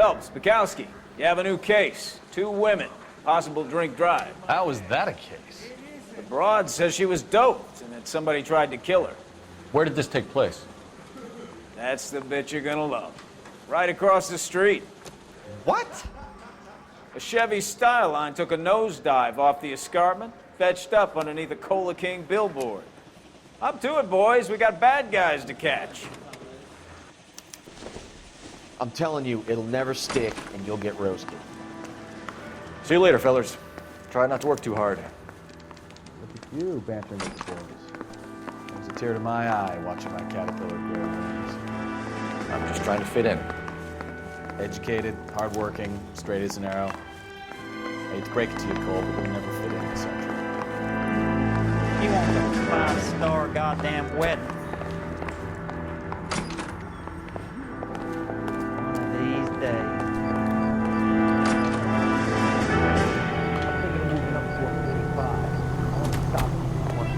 Phelps, Bukowski, you have a new case. 2 women, possible drink drive. How is that a case? The broad says she was doped and that somebody tried to kill her. Where did this take place? That's the bit you're gonna love. Right across the street. What? A Chevy Styline took a nosedive off the escarpment, fetched up underneath a Cola King billboard. Up to it, boys. We got bad guys to catch. I'm telling you, it'll never stick, and you'll get roasted. See you later, fellas. Try not to work too hard. Look at you, bantering with the boys. Brings a tear to my eye watching my caterpillar grow wings. I'm just trying to fit in. Educated, hardworking, straight as an arrow. Hate to break it to you, Cole, but we'll never fit in this country. He wants a 5-star goddamn wedding. One of these days. Thinking of moving up to 445. I want to stop at 100.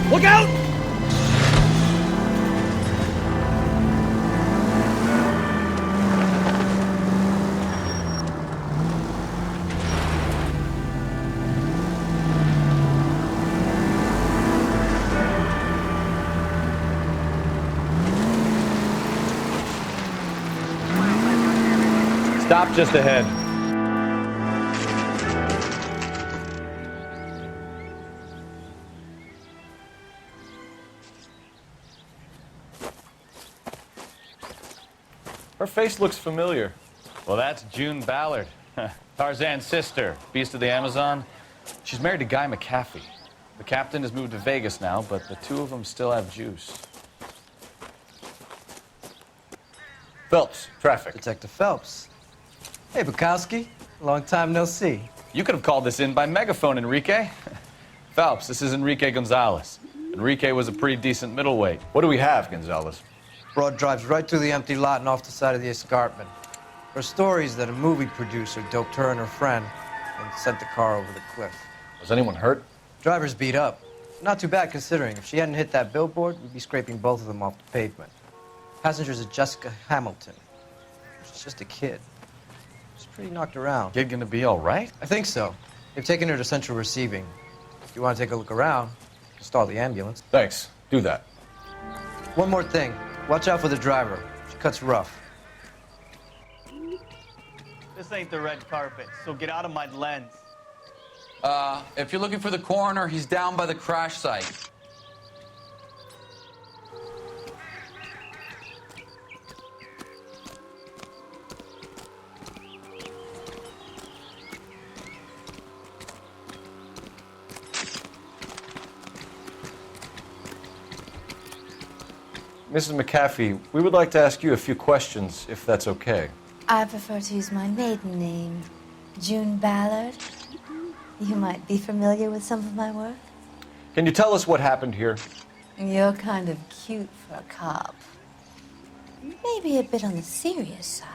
Look out! Stop just ahead. Her face looks familiar. Well, that's June Ballard, Tarzan's sister, beast of the Amazon. She's married to Guy McAfee. The captain has moved to Vegas now, but the 2 of them still have juice. Phelps, traffic. Detective Phelps. Hey, Bukowski. Long time no see. You could have called this in by megaphone, Enrique. Phelps, this is Enrique Gonzalez. Enrique was a pretty decent middleweight. What do we have, Gonzalez? Broad drives right through the empty lot and off the side of the escarpment. Her story is that a movie producer doped her and her friend and sent the car over the cliff. Was anyone hurt? Driver's beat up. Not too bad considering. If she hadn't hit that billboard, we'd be scraping both of them off the pavement. Passenger's a Jessica Hamilton. She's just a kid. She's pretty knocked around. Kid gonna be all right? I think so. They've taken her to central receiving. If you want to take a look around, stall the ambulance. Thanks. Do that. One more thing. Watch out for the driver. She cuts rough. This ain't the red carpet, so get out of my lens. If you're looking for the coroner, he's down by the crash site. Mrs. McAfee, we would like to ask you a few questions, if that's okay. I prefer to use my maiden name, June Ballard. You might be familiar with some of my work. Can you tell us what happened here? You're kind of cute for a cop. Maybe a bit on the serious side.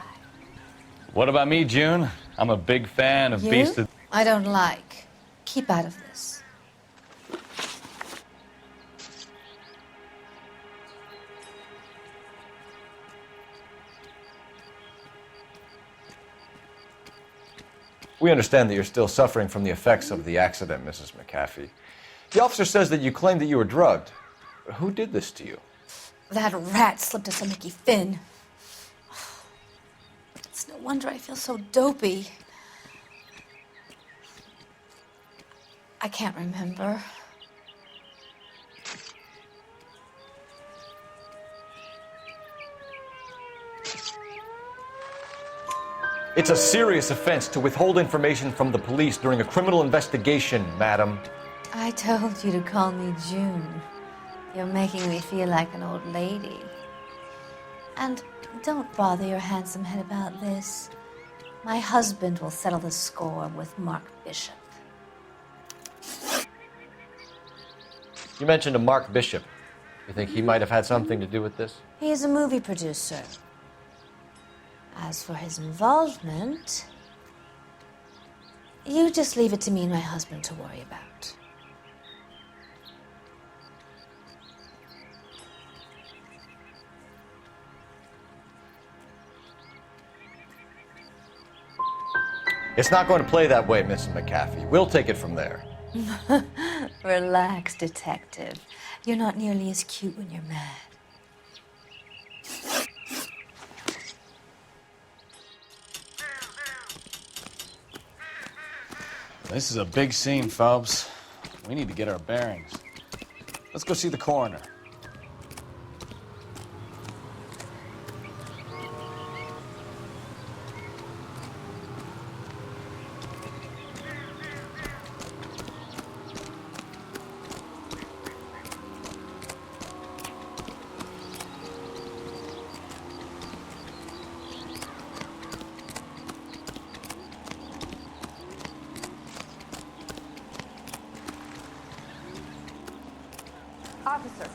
What about me, June? I'm a big fan of You? Beast of... I don't like. Keep out of this. We understand that you're still suffering from the effects of the accident, Mrs. McAfee. The officer says that you claimed that you were drugged. Who did this to you? That rat slipped us a Mickey Finn. It's no wonder I feel so dopey. I can't remember. It's a serious offense to withhold information from the police during a criminal investigation, madam. I told you to call me June. You're making me feel like an old lady. And don't bother your handsome head about this. My husband will settle the score with Mark Bishop. You mentioned a Mark Bishop. You think he might have had something to do with this? He is a movie producer. As for his involvement, you just leave it to me and my husband to worry about. It's not going to play that way, Mrs. McAfee. We'll take it from there. Relax, detective. You're not nearly as cute when you're mad. This is a big scene, Phelps. We need to get our bearings. Let's go see the coroner. Officer,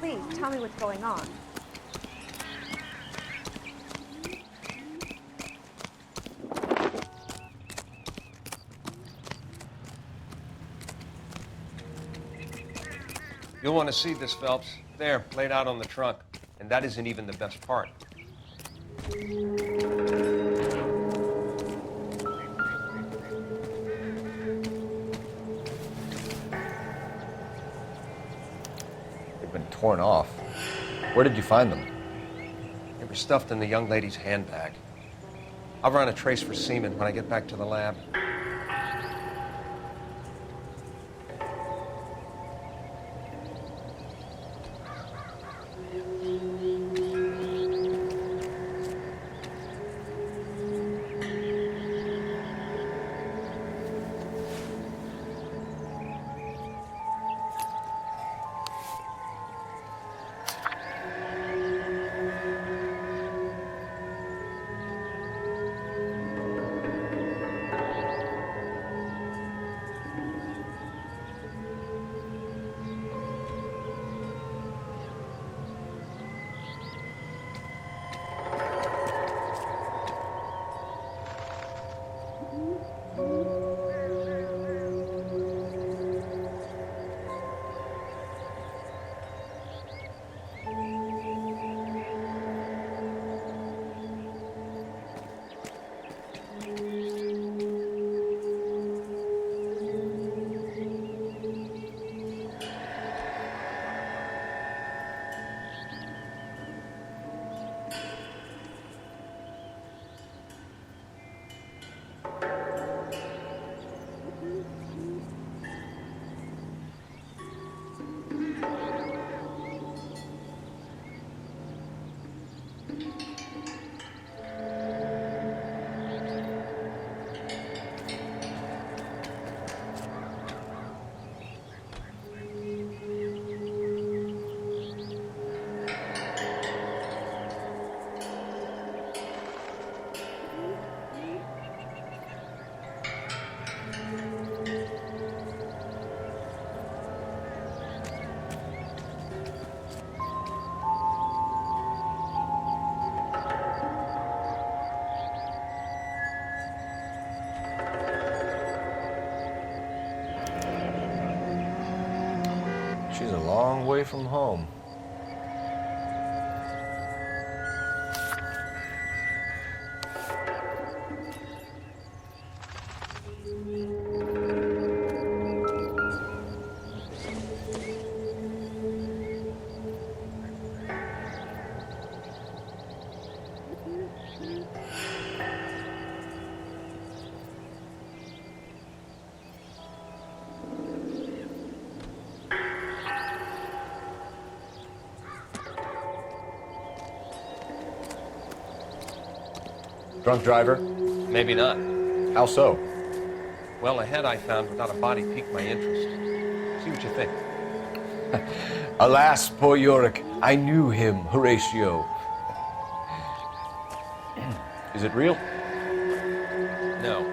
please tell me what's going on. You'll want to see this, Phelps. There, laid out on the trunk. And that isn't even the best part. They've been torn off. Where did you find them? They were stuffed in the young lady's handbag. I'll run a trace for semen when I get back to the lab. She's a long way from home. Drunk driver? Maybe not. How so? Well, a head I found without a body piqued my interest. See what you think. Alas, poor Yorick, I knew him, Horatio. Is it real? No.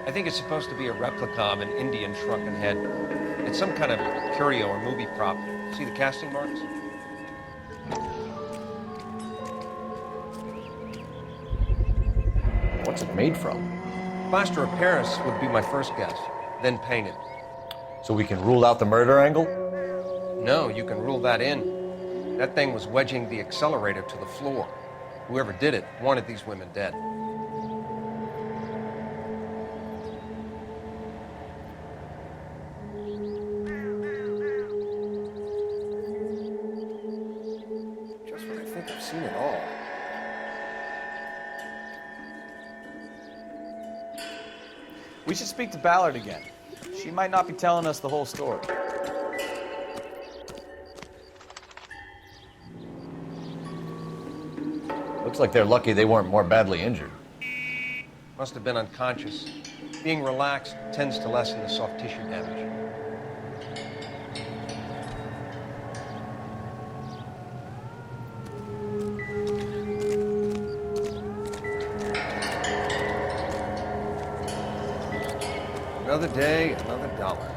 I think it's supposed to be a replica of an Indian shrunken head. It's some kind of curio or movie prop. See the casting marks? What's it made from? Plaster of Paris would be my first guess, then painted. So we can rule out the murder angle? No, you can rule that in. That thing was wedging the accelerator to the floor. Whoever did it wanted these women dead. Just when I think I've seen it all. We should speak to Ballard again. She might not be telling us the whole story. Looks like they're lucky they weren't more badly injured. Must have been unconscious. Being relaxed tends to lessen the soft tissue damage. Another day, another dollar.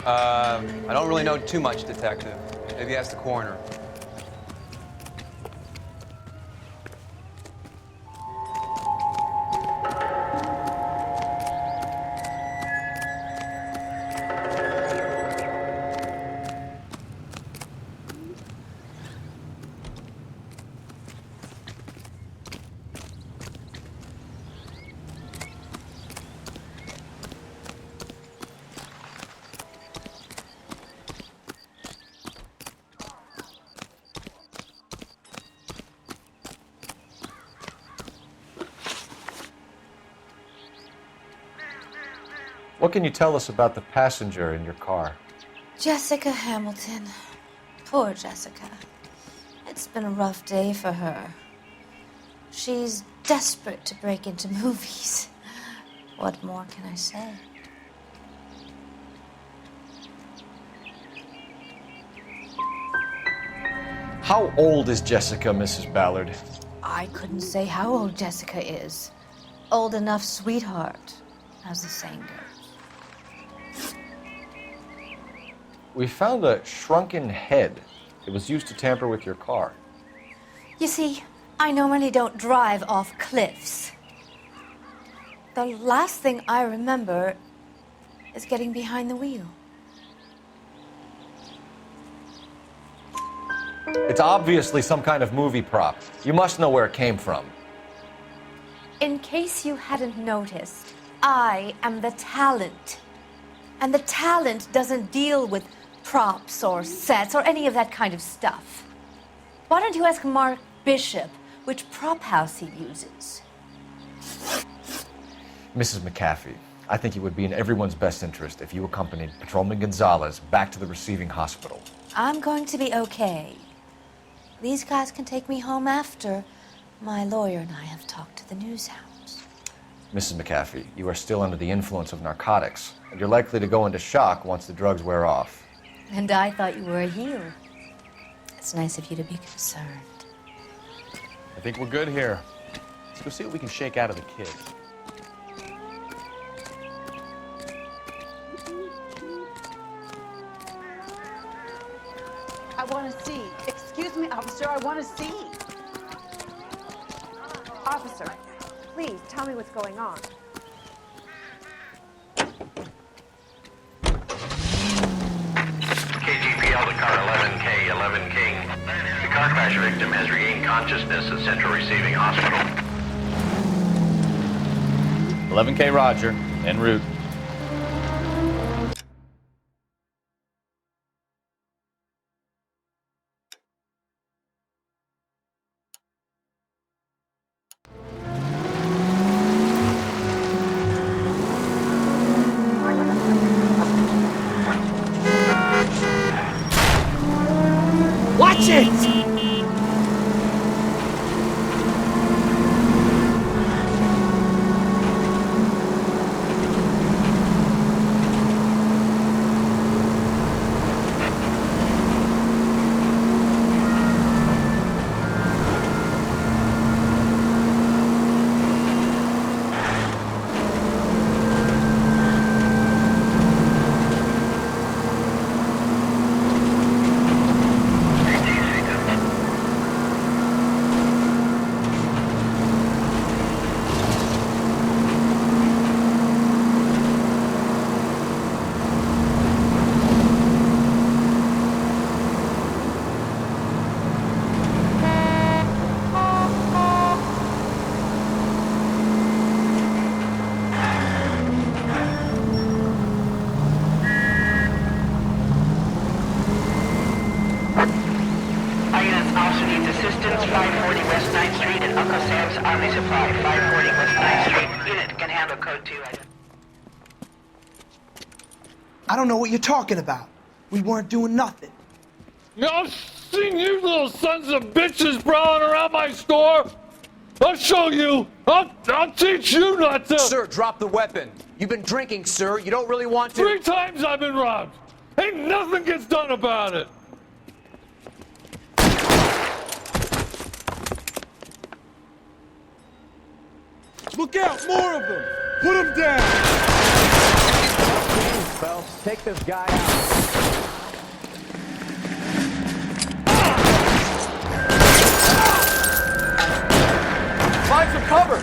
I don't really know too much, Detective. Maybe ask the coroner. What can you tell us about the passenger in your car? Jessica Hamilton. Poor Jessica. It's been a rough day for her. She's desperate to break into movies. What more can I say? How old is Jessica, Mrs. Ballard? I couldn't say how old Jessica is. Old enough, sweetheart, as the saying goes. We found a shrunken head. It was used to tamper with your car. You see, I normally don't drive off cliffs. The last thing I remember is getting behind the wheel. It's obviously some kind of movie prop. You must know where it came from. In case you hadn't noticed, I am the talent. And the talent doesn't deal with props or sets or any of that kind of stuff. Why don't you ask Mark Bishop which prop house he uses? Mrs. McAfee, I think it would be in everyone's best interest if you accompanied Patrolman Gonzalez back to the receiving hospital. I'm going to be okay. These guys can take me home after my lawyer and I have talked to the news hounds. Mrs. McAfee, you are still under the influence of narcotics, and you're likely to go into shock once the drugs wear off. And I thought you were a heel. It's nice of you to be concerned. I think we're good here. Let's go see what we can shake out of the kid. I want to see. Excuse me, officer, I want to see. Officer, please tell me what's going on. KGPL to car 11K, 11 King. The car crash victim has regained consciousness at Central Receiving Hospital. 11K Roger, en route. Watch it! Army Supply, 540 West 9th Street. Unit can handle code 2. I don't know what you're talking about. We weren't doing nothing. I've seen you little sons of bitches prowling around my store. I'll show you. I'll teach you not to. Sir, drop the weapon. You've been drinking, sir. You don't really want to. 3 times I've been robbed. Ain't nothing gets done about it. Look out, more of them. Put them down. Phelps, take this guy out. Find some cover.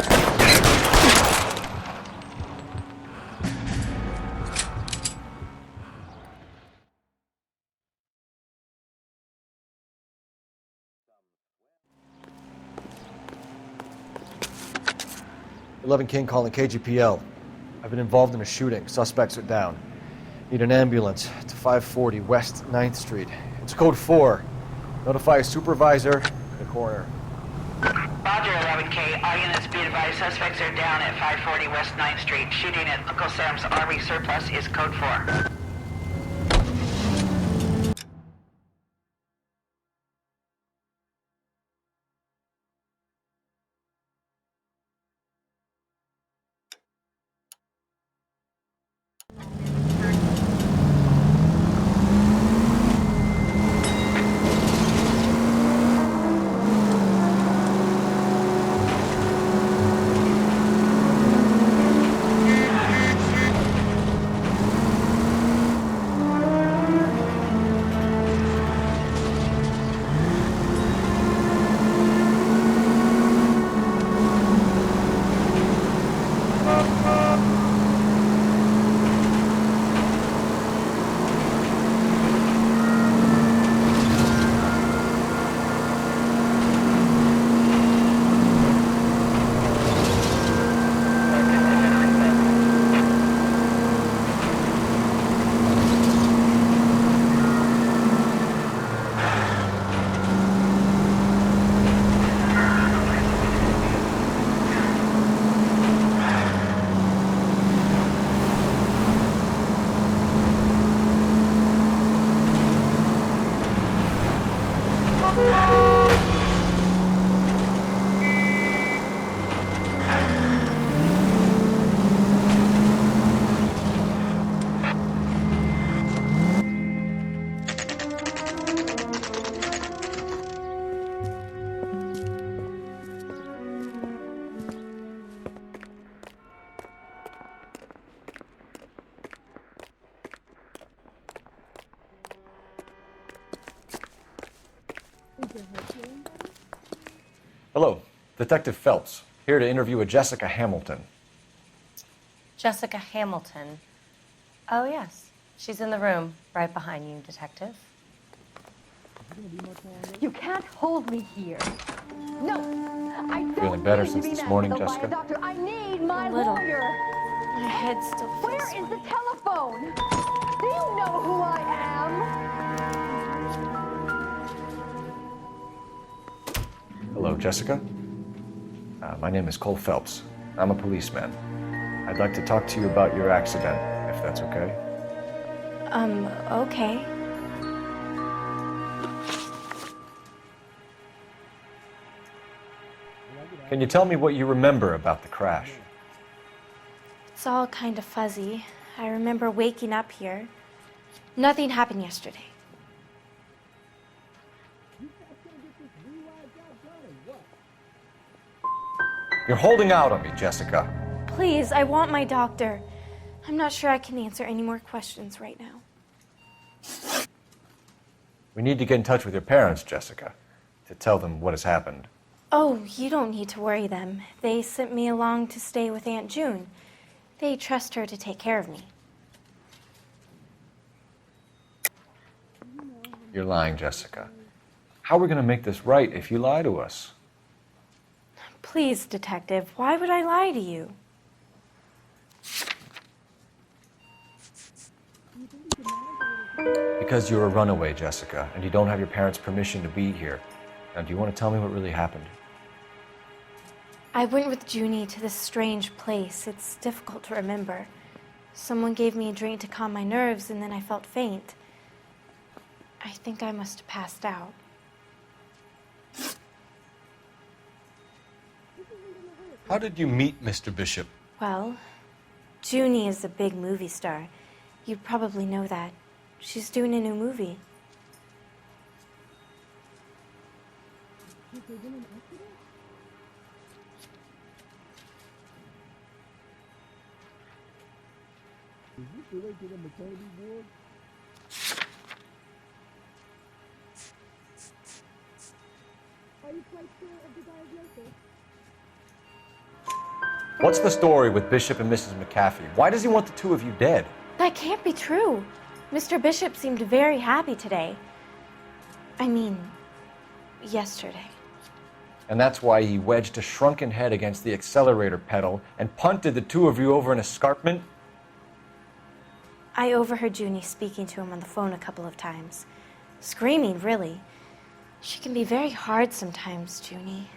11 King calling KGPL. I've been involved in a shooting. Suspects are down. Need an ambulance to 540 West 9th Street. It's code 4. Notify a supervisor and a coroner. Roger, 11K. All units be advised, suspects are down at 540 West 9th Street. Shooting at Uncle Sam's Army surplus is code 4. Hello, Detective Phelps, here to interview a Jessica Hamilton. Jessica Hamilton. Oh, yes. She's in the room, right behind you, Detective. You can't hold me here. No, I don't Feeling better need to since be this morning, handled by a Jessica? doctor. I need my A little. lawyer. My head still feels Where is the telephone? Do you know who I am? Hello, Jessica. My name is Cole Phelps. I'm a policeman. I'd like to talk to you about your accident, if that's okay. Okay. Can you tell me what you remember about the crash? It's all kind of fuzzy. I remember waking up here. Nothing happened yesterday. You're holding out on me, Jessica. Please, I want my doctor. I'm not sure I can answer any more questions right now. We need to get in touch with your parents, Jessica, to tell them what has happened. Oh, you don't need to worry them. They sent me along to stay with Aunt June. They trust her to take care of me. You're lying, Jessica. How are we going to make this right if you lie to us? Please, Detective, why would I lie to you? Because you're a runaway, Jessica, and you don't have your parents' permission to be here. Now, do you want to tell me what really happened? I went with Junie to this strange place. It's difficult to remember. Someone gave me a drink to calm my nerves, and then I felt faint. I think I must have passed out. How did you meet Mr. Bishop? Well, Junie is a big movie star. You probably know that. She's doing a new movie. What's the story with Bishop and Mrs. McAfee? Why does he want the two of you dead? That can't be true. Mr. Bishop seemed very happy today. I mean, yesterday. And that's why he wedged a shrunken head against the accelerator pedal and punted the two of you over an escarpment? I overheard Junie speaking to him on the phone a couple of times. Screaming, really. She can be very hard sometimes, Junie.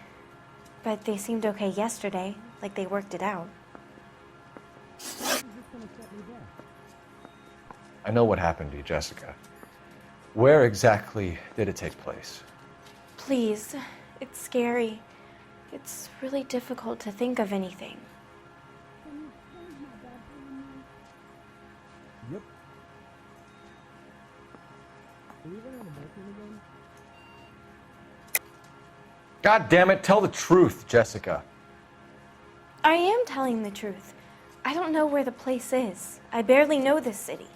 But they seemed okay yesterday, like they worked it out. I know what happened to you, Jessica. Where exactly did it take place? Please, it's scary. It's really difficult to think of anything. Yep. God damn it, tell the truth, Jessica. I am telling the truth. I don't know where the place is. I barely know this city.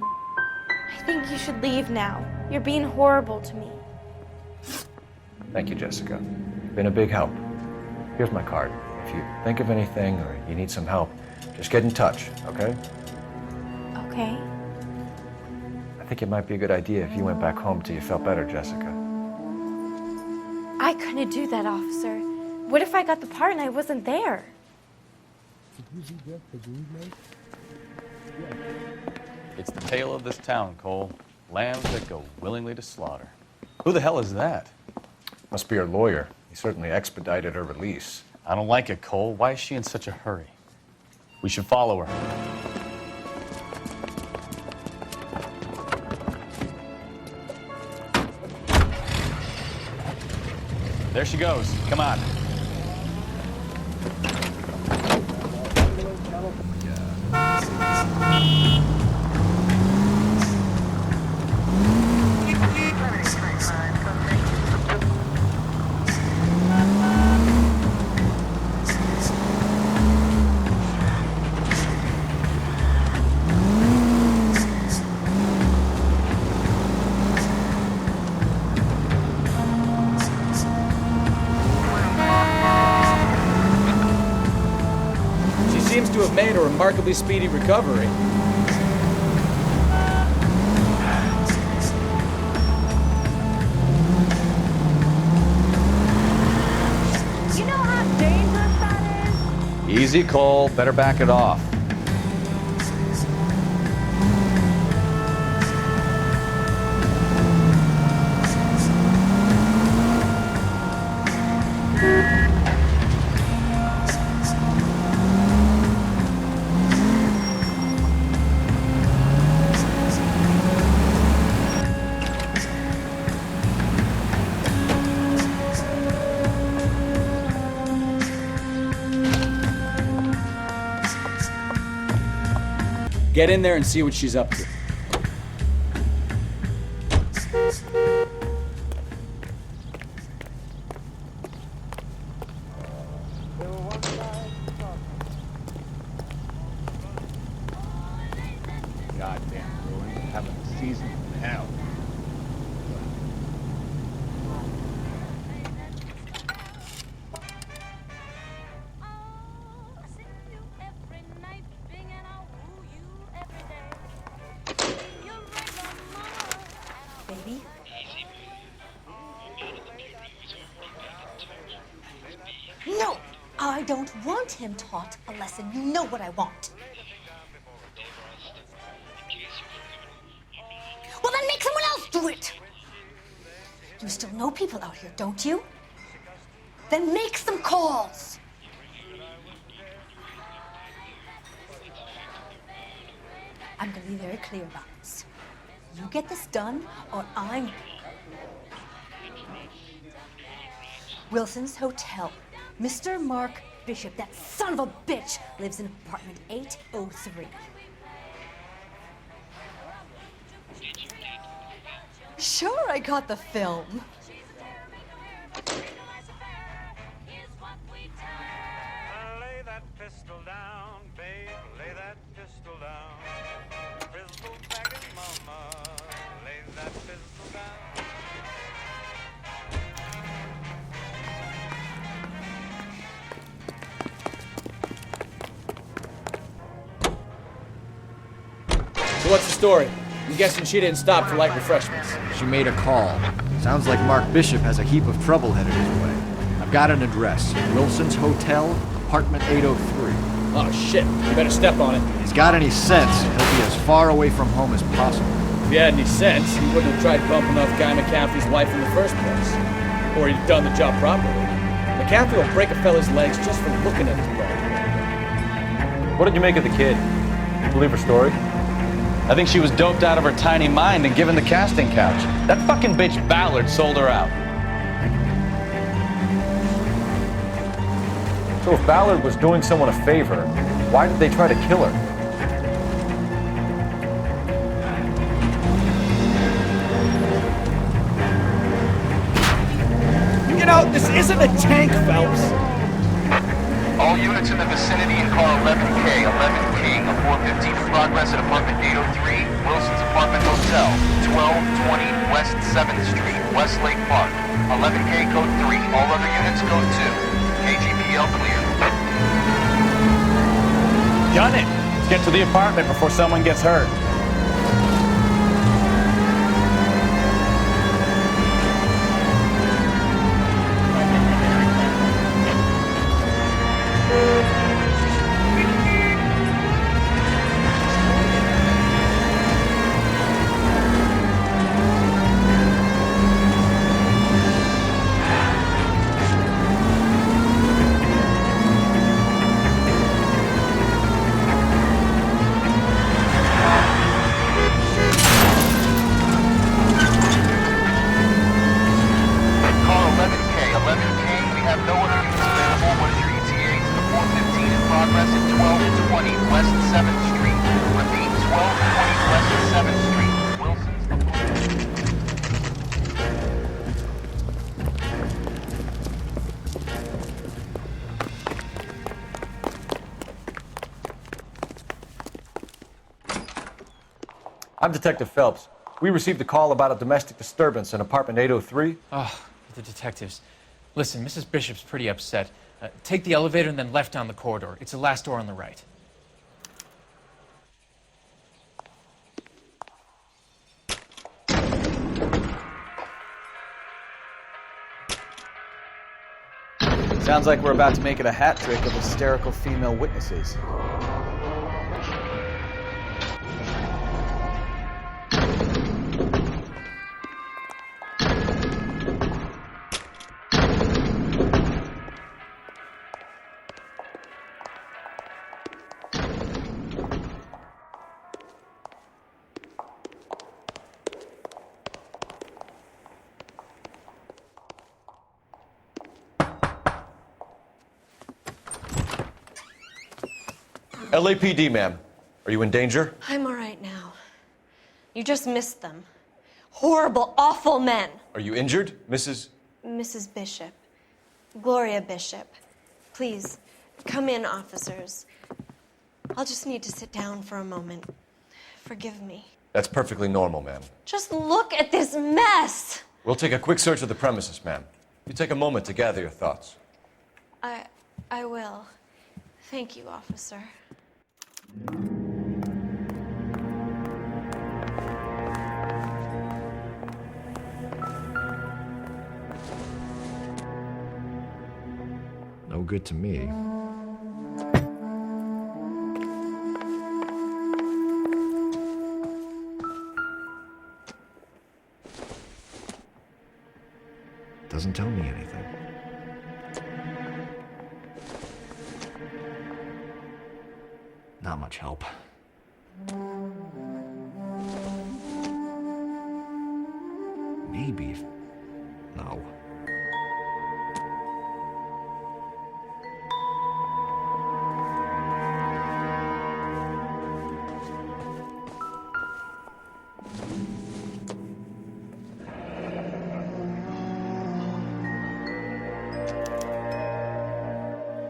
I think you should leave now. You're being horrible to me. Thank you, Jessica. You've been a big help. Here's my card. If you think of anything or you need some help, just get in touch, okay? Okay. I think it might be a good idea if you went back home till you felt better, Jessica. I couldn't do that, officer. What if I got the part and I wasn't there? It's the tale of this town, Cole. Lambs that go willingly to slaughter. Who the hell is that? Must be her lawyer. He certainly expedited her release. I don't like it, Cole. Why is she in such a hurry? We should follow her. There she goes. Come on. To have made a remarkably speedy recovery. You know how dangerous that is? Easy, Cole. Better back it off. Get in there and see what she's up to. Goddamn ruin. Having a season in hell. Baby? No! I don't want him taught a lesson. You know what I want. Well, then make someone else do it! You still know people out here, don't you? Then make some calls. I'm gonna be very clear about this. You get this done, or I'm... Wilson's Hotel. Mr. Mark Bishop, that son of a bitch, lives in apartment 803. Sure, I got the film. Lay that pistol down, babe, lay that pistol down. Pistol packing mama, lay that pistol down. So what's the story? I'm guessing she didn't stop for light refreshments. She made a call. Sounds like Mark Bishop has a heap of trouble headed his way. I've got an address. Wilson's Hotel, apartment 803. Oh shit, you better step on it. If he's got any sense, he'll be as far away from home as possible. If he had any sense, he wouldn't have tried bumping off Guy McCaffrey's wife in the first place. Or he'd done the job properly. McCaffrey will break a fella's legs just for looking at his broad. What did you make of the kid? Believe her story? I think she was doped out of her tiny mind and given the casting couch. That fucking bitch Ballard sold her out. So if Ballard was doing someone a favor, why did they try to kill her? You know, this isn't a tank, Phelps. All units in the vicinity in car 11K, 11 King, a 415 in progress at apartment 803, Wilson's Apartment Hotel, 1220 West 7th Street, Westlake Park. 11K code 3, all other units code 2. KGPL clear. Gun it! Let's get to the apartment before someone gets hurt. I'm Detective Phelps. We received a call about a domestic disturbance in apartment 803. Oh, the detectives. Listen, Mrs. Bishop's pretty upset. Take the elevator and then left down the corridor. It's the last door on the right. Sounds like we're about to make it a hat trick of hysterical female witnesses. LAPD, ma'am. Are you in danger? I'm all right now. You just missed them. Horrible, awful men. Are you injured, Mrs.? Mrs. Bishop. Gloria Bishop. Please, come in, officers. I'll just need to sit down for a moment. Forgive me. That's perfectly normal, ma'am. Just look at this mess! We'll take a quick search of the premises, ma'am. You take a moment to gather your thoughts. I will. Thank you, officer. No good to me. Doesn't tell me anything. Not much help. Maybe if... No.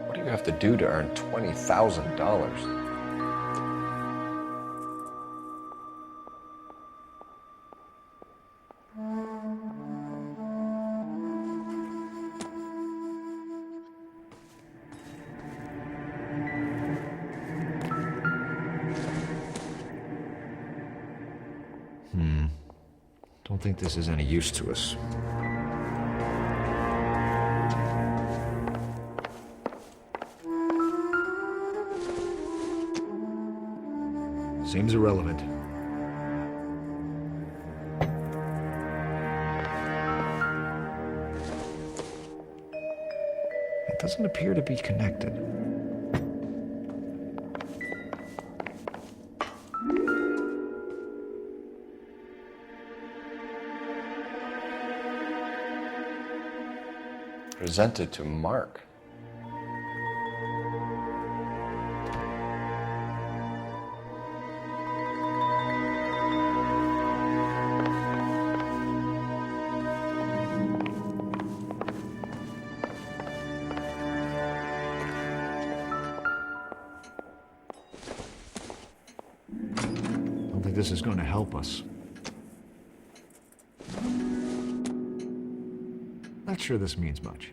What do you have to do to earn $20,000? Don't think this is any use to us. Seems irrelevant. It doesn't appear to be connected. Presented to Mark. Don't think this is going to help us. Not sure this means much.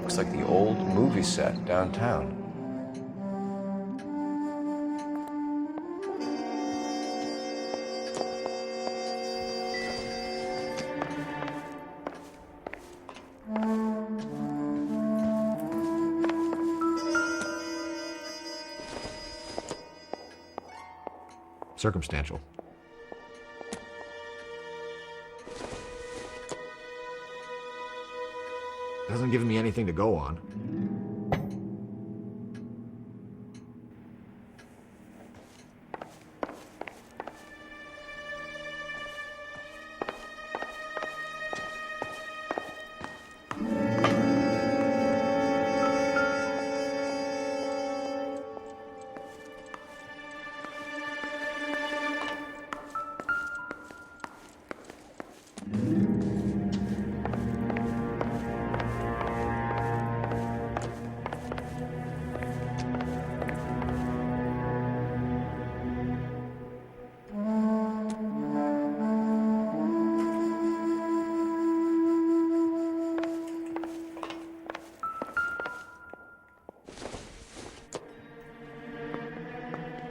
Looks like the old movie set downtown. Circumstantial. Hasn't given me anything to go on.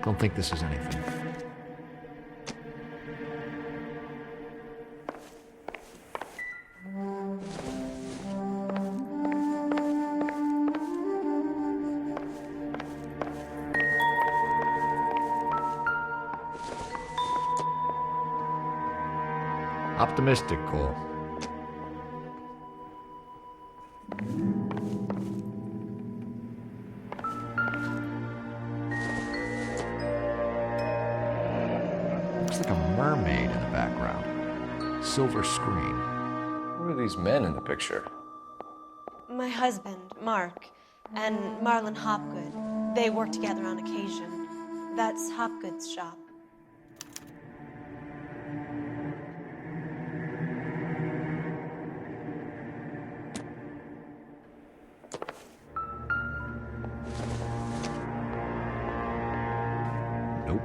Don't think this is anything. Optimistic, Cole. Looks like a mermaid in the background. Silver screen. Who are these men in the picture? My husband, Mark, and Marlon Hopgood. They work together on occasion. That's Hopgood's shop. Nope.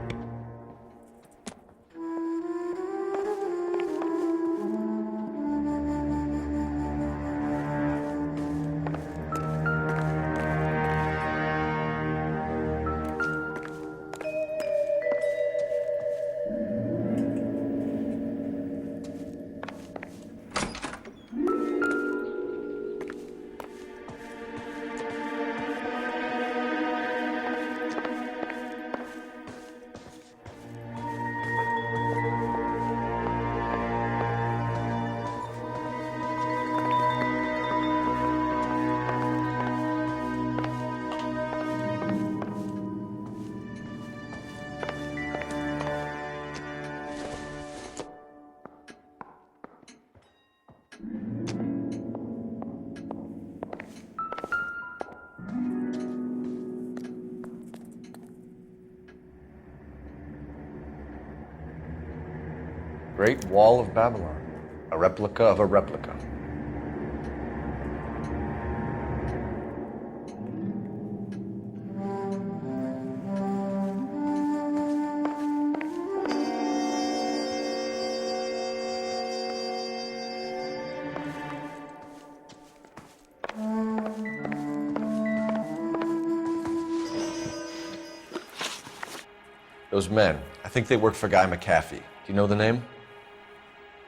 Great Wall of Babylon. A replica of a replica. Those men, I think they work for Guy McAfee. Do you know the name?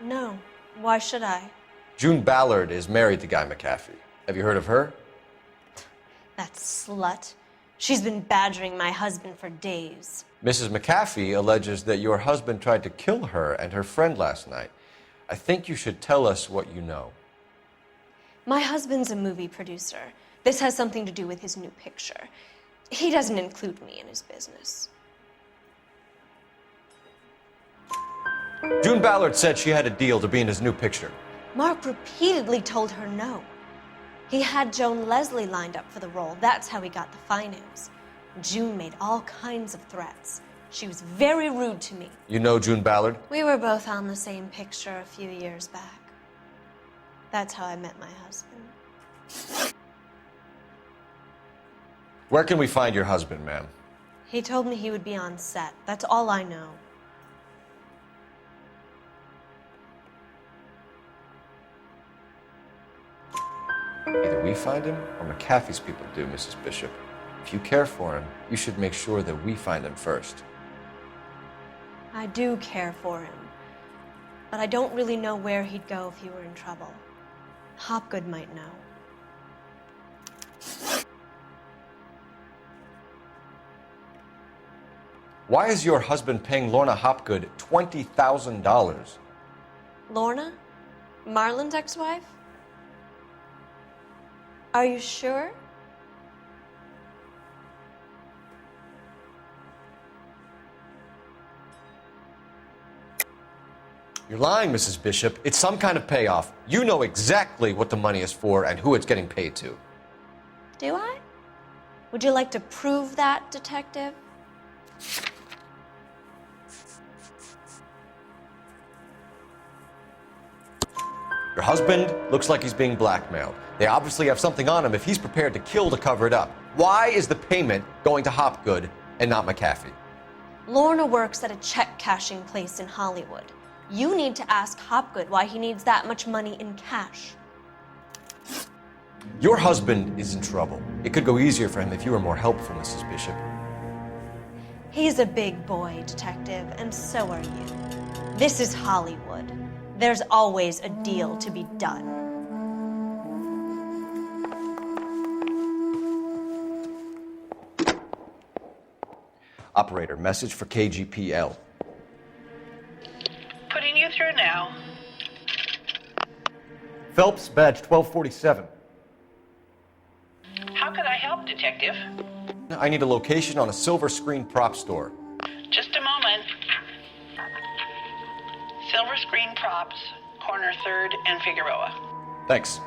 No. Why should I? June Ballard is married to Guy McAfee. Have you heard of her? That slut. She's been badgering my husband for days. Mrs. McAfee alleges that your husband tried to kill her and her friend last night. I think you should tell us what you know. My husband's a movie producer. This has something to do with his new picture. He doesn't include me in his business. June Ballard said she had a deal to be in his new picture. Mark repeatedly told her no. He had Joan Leslie lined up for the role. That's how he got the finance. June made all kinds of threats. She was very rude to me. You know June Ballard? We were both on the same picture a few years back. That's how I met my husband. Where can we find your husband, ma'am? He told me he would be on set. That's all I know. Either we find him or McAfee's people do, Mrs. Bishop. If you care for him, you should make sure that we find him first. I do care for him, but I don't really know where he'd go if he were in trouble. Hopgood might know. Why is your husband paying Lorna Hopgood $20,000? Lorna? Marlon's ex-wife? Are you sure? You're lying, Mrs. Bishop. It's some kind of payoff. You know exactly what the money is for and who it's getting paid to. Do I? Would you like to prove that, detective? Your husband looks like he's being blackmailed. They obviously have something on him if he's prepared to kill to cover it up. Why is the payment going to Hopgood and not McAfee? Lorna works at a check-cashing place in Hollywood. You need to ask Hopgood why he needs that much money in cash. Your husband is in trouble. It could go easier for him if you were more helpful, Mrs. Bishop. He's a big boy, detective, and so are you. This is Hollywood. There's always a deal to be done. Operator, message for KGPL. Putting you through now. Phelps, badge 1247. How could I help, detective? I need a location on a silver screen prop store. Just a moment. Silver Screen Props, corner 3rd and Figueroa. Thanks.